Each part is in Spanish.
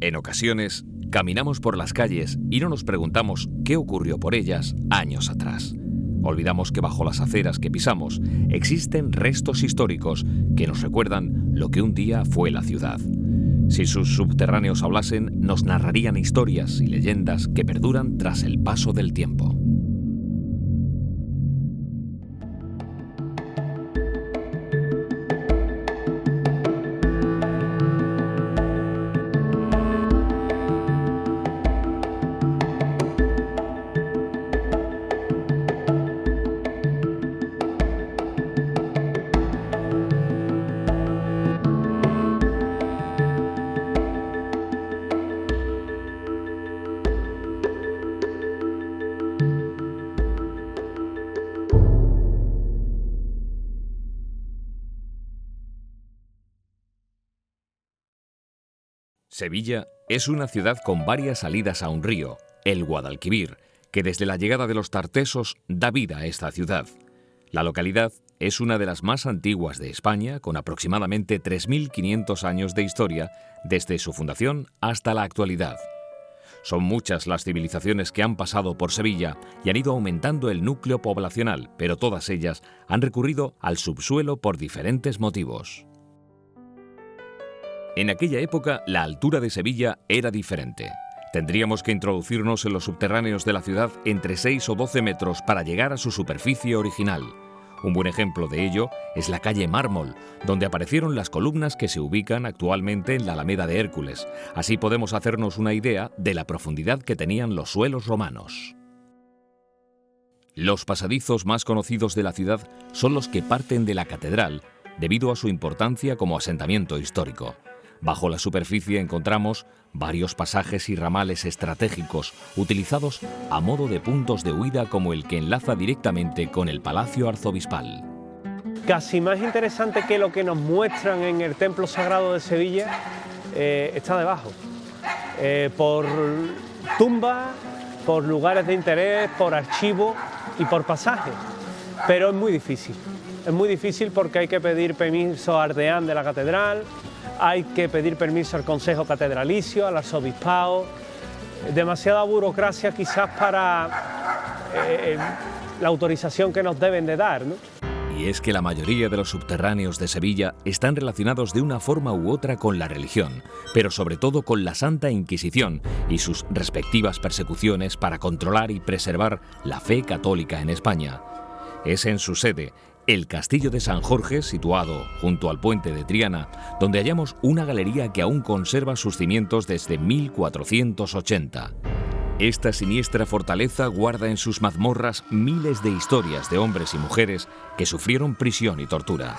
En ocasiones, caminamos por las calles y no nos preguntamos qué ocurrió por ellas años atrás. Olvidamos que bajo las aceras que pisamos existen restos históricos que nos recuerdan lo que un día fue la ciudad. Si sus subterráneos hablasen, nos narrarían historias y leyendas que perduran tras el paso del tiempo. Sevilla es una ciudad con varias salidas a un río, el Guadalquivir, que desde la llegada de los tartesos da vida a esta ciudad. La localidad es una de las más antiguas de España, con aproximadamente 3.500 años de historia desde su fundación hasta la actualidad. Son muchas las civilizaciones que han pasado por Sevilla y han ido aumentando el núcleo poblacional, pero todas ellas han recurrido al subsuelo por diferentes motivos. En aquella época, la altura de Sevilla era diferente. Tendríamos que introducirnos en los subterráneos de la ciudad entre 6 o 12 metros para llegar a su superficie original. Un buen ejemplo de ello es la calle Mármol, donde aparecieron las columnas que se ubican actualmente en la Alameda de Hércules. Así podemos hacernos una idea de la profundidad que tenían los suelos romanos. Los pasadizos más conocidos de la ciudad son los que parten de la catedral, debido a su importancia como asentamiento histórico. Bajo la superficie encontramos varios pasajes y ramales estratégicos utilizados a modo de puntos de huida, como el que enlaza directamente con el Palacio Arzobispal. Casi más interesante que lo que nos muestran en el Templo Sagrado de Sevilla está debajo. Por tumbas, por lugares de interés, por archivos y por pasajes. Pero es muy difícil. Es muy difícil porque hay que pedir permiso al deán de la catedral, hay que pedir permiso al Consejo Catedralicio, al Arzobispado. Demasiada burocracia quizás para la autorización que nos deben de dar, ¿no? Y es que la mayoría de los subterráneos de Sevilla están relacionados de una forma u otra con la religión, pero sobre todo con la Santa Inquisición y sus respectivas persecuciones para controlar y preservar la fe católica en España. Es en su sede, el Castillo de San Jorge, situado junto al puente de Triana, donde hallamos una galería que aún conserva sus cimientos desde 1480. Esta siniestra fortaleza guarda en sus mazmorras miles de historias de hombres y mujeres que sufrieron prisión y tortura.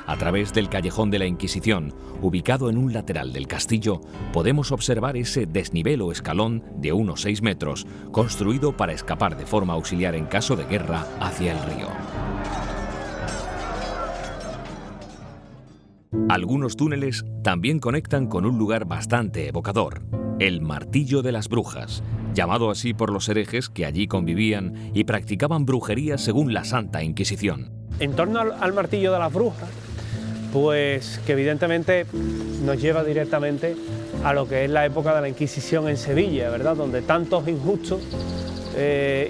A través del Callejón de la Inquisición, ubicado en un lateral del castillo, podemos observar ese desnivel o escalón de unos 6 metros, construido para escapar de forma auxiliar en caso de guerra hacia el río. Algunos túneles también conectan con un lugar bastante evocador, el Martillo de las Brujas, llamado así por los herejes que allí convivían y practicaban brujería según la Santa Inquisición. En torno al Martillo de las Brujas, pues que evidentemente nos lleva directamente a lo que es la época de la Inquisición en Sevilla, ¿verdad? Donde tantos injustos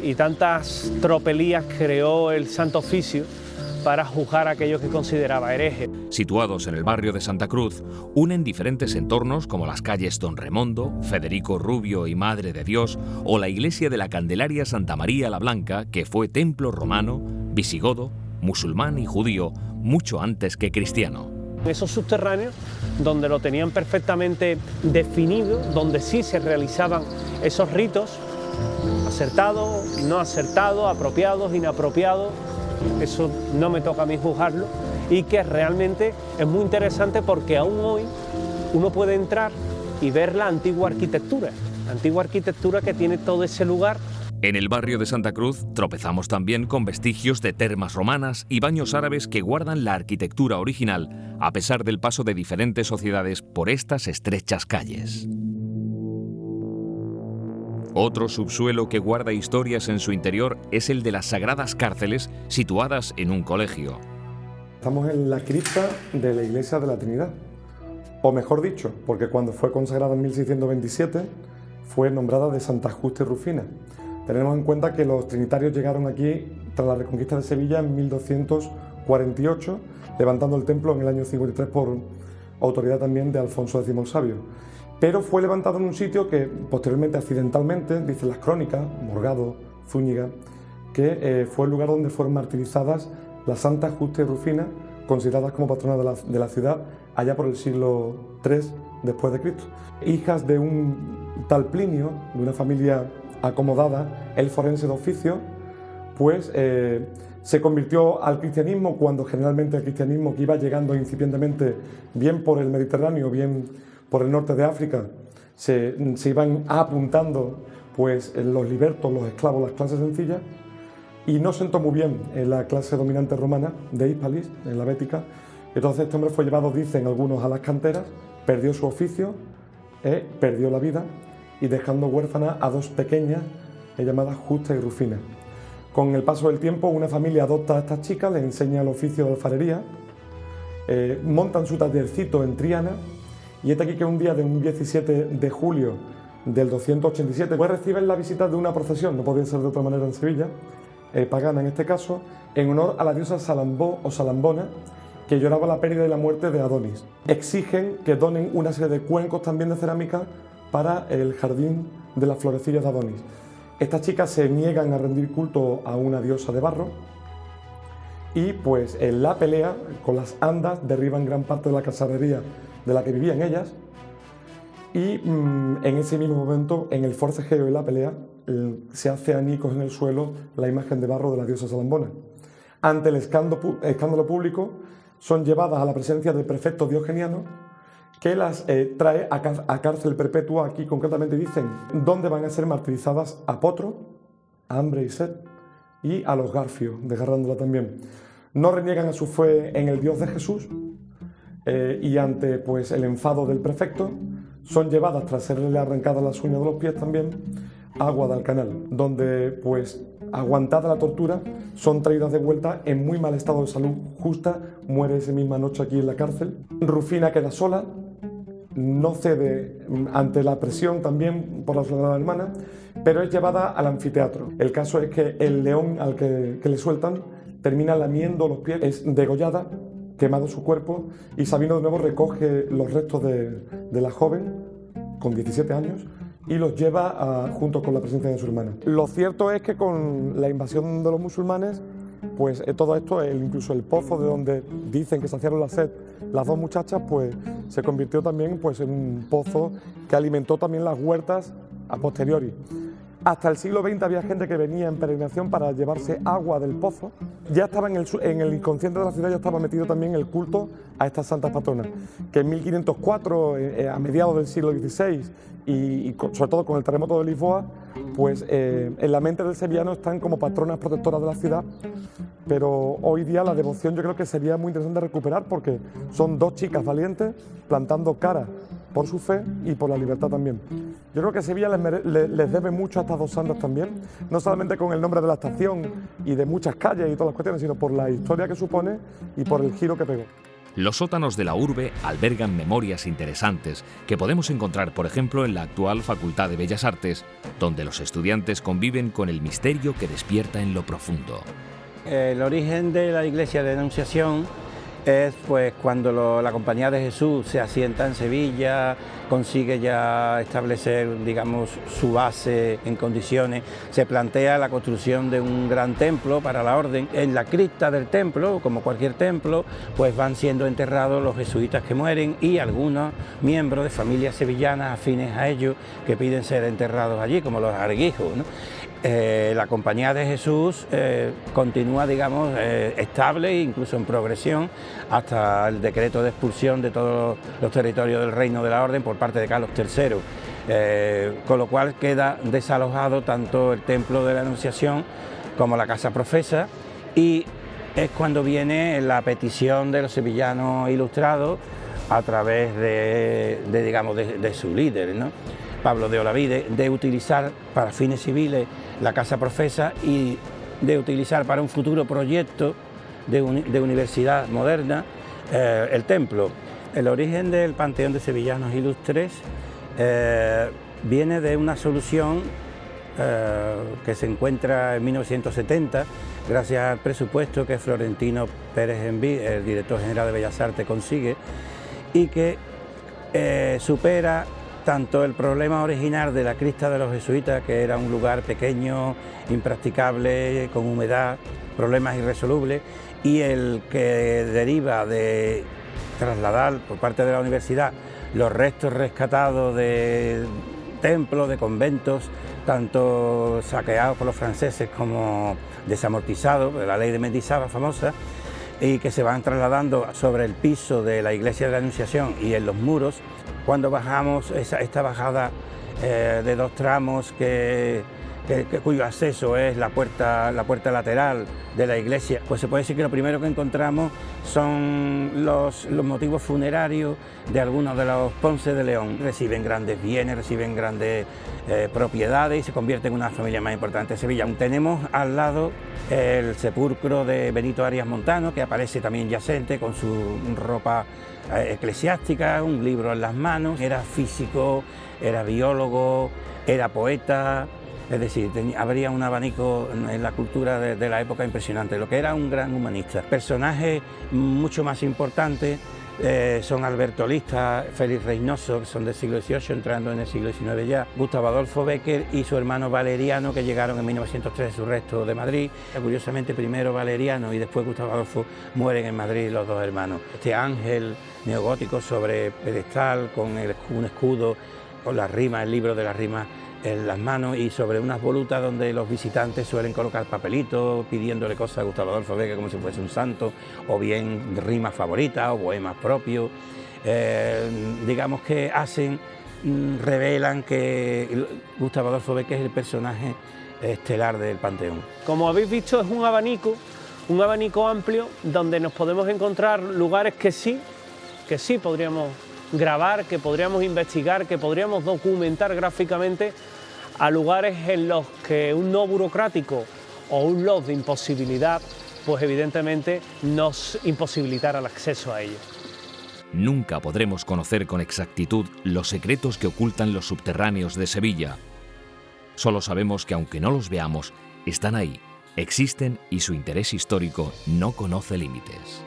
y tantas tropelías creó el Santo Oficio para juzgar a aquellos que consideraba herejes. Situados en el barrio de Santa Cruz, unen diferentes entornos como las calles Don Remondo, Federico Rubio y Madre de Dios, o la iglesia de la Candelaria Santa María la Blanca, que fue templo romano, visigodo, musulmán y judío mucho antes que cristiano. Esos subterráneos, donde lo tenían perfectamente definido, donde sí se realizaban esos ritos, acertados, no acertados, apropiados, inapropiados, eso no me toca a mí juzgarlo, y que realmente es muy interesante porque aún hoy uno puede entrar y ver la antigua arquitectura que tiene todo ese lugar. En el barrio de Santa Cruz tropezamos también con vestigios de termas romanas y baños árabes que guardan la arquitectura original, a pesar del paso de diferentes sociedades por estas estrechas calles. Otro subsuelo que guarda historias en su interior es el de las sagradas cárceles situadas en un colegio. Estamos en la cripta de la Iglesia de la Trinidad, o mejor dicho, porque cuando fue consagrada en 1627 fue nombrada de Santa Justa y Rufina. Tenemos en cuenta que los trinitarios llegaron aquí tras la reconquista de Sevilla en 1248, levantando el templo en el año 53 por autoridad también de Alfonso X el Sabio. Pero fue levantado en un sitio que posteriormente, accidentalmente, dicen las crónicas, Morgado, Zúñiga, que fue el lugar donde fueron martirizadas las Santas Justa y Rufina, consideradas como patronas de la ciudad allá por el siglo III después de Cristo. Hijas de un tal Plinio, de una familia acomodada, el forense de oficio, pues se convirtió al cristianismo cuando generalmente el cristianismo, que iba llegando incipientemente bien por el Mediterráneo, bien por el norte de África, se iban apuntando pues los libertos, los esclavos, las clases sencillas, y no sentó muy bien en la clase dominante romana de Hispalis, en la Bética. Entonces este hombre fue llevado, dicen algunos, a las canteras, perdió su oficio, perdió la vida, y dejando huérfanas a dos pequeñas llamadas Justa y Rufina. Con el paso del tiempo, una familia adopta a estas chicas, les enseña el oficio de alfarería, montan su tallercito en Triana, y es aquí que un día de un 17 de julio del 287 pues reciben la visita de una procesión, no podía ser de otra manera en Sevilla, pagana en este caso, en honor a la diosa Salambó o Salambona, que lloraba la pérdida y la muerte de Adonis. Exigen que donen una serie de cuencos también de cerámica para el jardín de las florecillas de Adonis. Estas chicas se niegan a rendir culto a una diosa de barro y pues en la pelea con las andas derriban gran parte de la caserería de la que vivían ellas, y en ese mismo momento, en el forcejeo de la pelea, se hace añicos en el suelo la imagen de barro de la diosa Salambona. Ante el escándalo público, son llevadas a la presencia del prefecto Diogeniano, que las trae a cárcel perpetua. Aquí concretamente dicen dónde van a ser martirizadas a Potro, a Hambre y Sed, y a los Garfios, desgarrándola también. No reniegan a su fe en el Dios de Jesús, y ante pues, el enfado del prefecto, son llevadas, tras serle arrancadas las uñas de los pies también, a Guadalcanal, donde, pues, aguantada la tortura, son traídas de vuelta en muy mal estado de salud. Justa muere esa misma noche aquí en la cárcel. Rufina queda sola, no cede ante la presión también por la soledad hermana, pero es llevada al anfiteatro. El caso es que el león al que le sueltan termina lamiendo los pies, es degollada, quemado su cuerpo, y Sabino de nuevo recoge los restos de la joven con 17 años y los lleva junto con la presencia de su hermana. Lo cierto es que con la invasión de los musulmanes, pues todo esto, incluso el pozo de donde dicen que saciaron la sed las dos muchachas, pues se convirtió también pues, en un pozo que alimentó también las huertas a posteriori. Hasta el siglo XX había gente que venía en peregrinación para llevarse agua del pozo. Ya estaba en el inconsciente de la ciudad, ya estaba metido también el culto a estas santas patronas, que en 1504, a mediados del siglo XVI, y sobre todo con el terremoto de Lisboa, pues en la mente del sevillano están como patronas protectoras de la ciudad, pero hoy día la devoción yo creo que sería muy interesante recuperar, porque son dos chicas valientes plantando cara por su fe y por la libertad también. Yo creo que Sevilla les debe mucho a estas dos santas también, no solamente con el nombre de la estación y de muchas calles y todas las cuestiones, sino por la historia que supone y por el giro que pegó. Los sótanos de la urbe albergan memorias interesantes que podemos encontrar, por ejemplo, en la actual Facultad de Bellas Artes, donde los estudiantes conviven con el misterio que despierta en lo profundo. El origen de la Iglesia de Anunciación es pues cuando la Compañía de Jesús se asienta en Sevilla, consigue ya establecer, digamos, su base en condiciones, se plantea la construcción de un gran templo para la orden. En la cripta del templo, como cualquier templo, pues van siendo enterrados los jesuitas que mueren y algunos miembros de familias sevillanas afines a ellos que piden ser enterrados allí, como los Arguijos, ¿no? La Compañía de Jesús continúa, digamos, estable e incluso en progresión hasta el decreto de expulsión de todos los territorios del Reino de la Orden por parte de Carlos III, con lo cual queda desalojado tanto el Templo de la Anunciación como la Casa Profesa, y es cuando viene la petición de los sevillanos ilustrados a través de su líder, ¿no?, Pablo de Olavide, de utilizar para fines civiles la Casa Profesa y de utilizar para un futuro proyecto de universidad moderna el templo. El origen del Panteón de Sevillanos Ilustres viene de una solución que se encuentra en 1970, gracias al presupuesto que Florentino Pérez Enví, el director general de Bellas Artes, consigue, y que supera tanto el problema original de la cripta de los jesuitas, que era un lugar pequeño, impracticable, con humedad, problemas irresolubles, y el que deriva de trasladar por parte de la universidad los restos rescatados de templos, de conventos, tanto saqueados por los franceses como desamortizados, la ley de Mendizábal famosa, y que se van trasladando sobre el piso de la iglesia de la Anunciación y en los muros. Cuando bajamos esta bajada de 2 tramos cuyo acceso es la puerta lateral de la iglesia, pues se puede decir que lo primero que encontramos son los motivos funerarios de algunos de los Ponce de León. Reciben grandes bienes, reciben grandes propiedades y se convierten en una familia más importante de Sevilla. Tenemos al lado el sepulcro de Benito Arias Montano, que aparece también yacente con su ropa eclesiástica, un libro en las manos. Era físico, era biólogo, era poeta. Es decir, habría un abanico en la cultura de la época impresionante, lo que era un gran humanista. Personajes mucho más importantes son Alberto Lista, Félix Reynoso, que son del siglo XVIII, entrando en el siglo XIX ya, Gustavo Adolfo Bécquer y su hermano Valeriano, que llegaron en 1903 su resto de Madrid. Curiosamente, primero Valeriano y después Gustavo Adolfo mueren en Madrid los 2 hermanos. Este ángel neogótico sobre pedestal, con un escudo, con las rimas, el libro de las rimas en las manos, y sobre unas volutas donde los visitantes suelen colocar papelitos pidiéndole cosas a Gustavo Adolfo Bécquer como si fuese un santo, o bien rimas favoritas o poemas propios. Digamos que revelan que Gustavo Adolfo Bécquer es el personaje estelar del Panteón. Como habéis visto, es un abanico amplio donde nos podemos encontrar lugares que sí podríamos grabar, que podríamos investigar, que podríamos documentar gráficamente, a lugares en los que un no burocrático o un lot de imposibilidad, pues evidentemente nos imposibilitará el acceso a ellos. Nunca podremos conocer con exactitud los secretos que ocultan los subterráneos de Sevilla. Solo sabemos que, aunque no los veamos, están ahí, existen y su interés histórico no conoce límites.